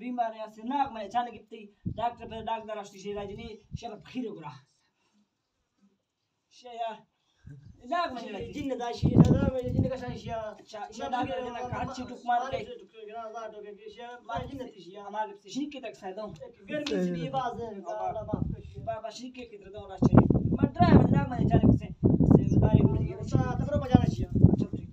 बीमार है से नाक में अचानक इतनी डॉक्टर पे डॉक्टर राष्ट्रीय से राजनी शब्द खीर गुरा शेया नाक में जिन्न दाशी दादा में जिन्न का संशिया शेदा ने काची टुकमान के मार जिन्न तिशिया हमारे शिनिक के तक सादों गर्मी से भी बाज बाबा शिनिक के किधर दो राष्ट्रीय मर रहा है नाक में अचानक से दाई गुड़ी ये तबरो बजाना चाहिए अच्छा ठीक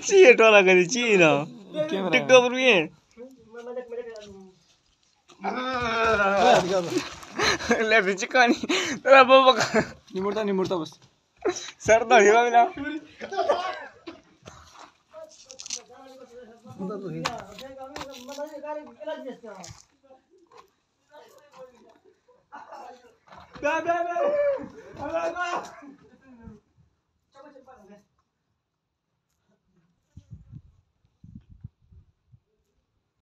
Cine tola că de cine? TikTok ruie. Le zici că ani. La baba. निमुरता बस Sar da hiva bila. Be.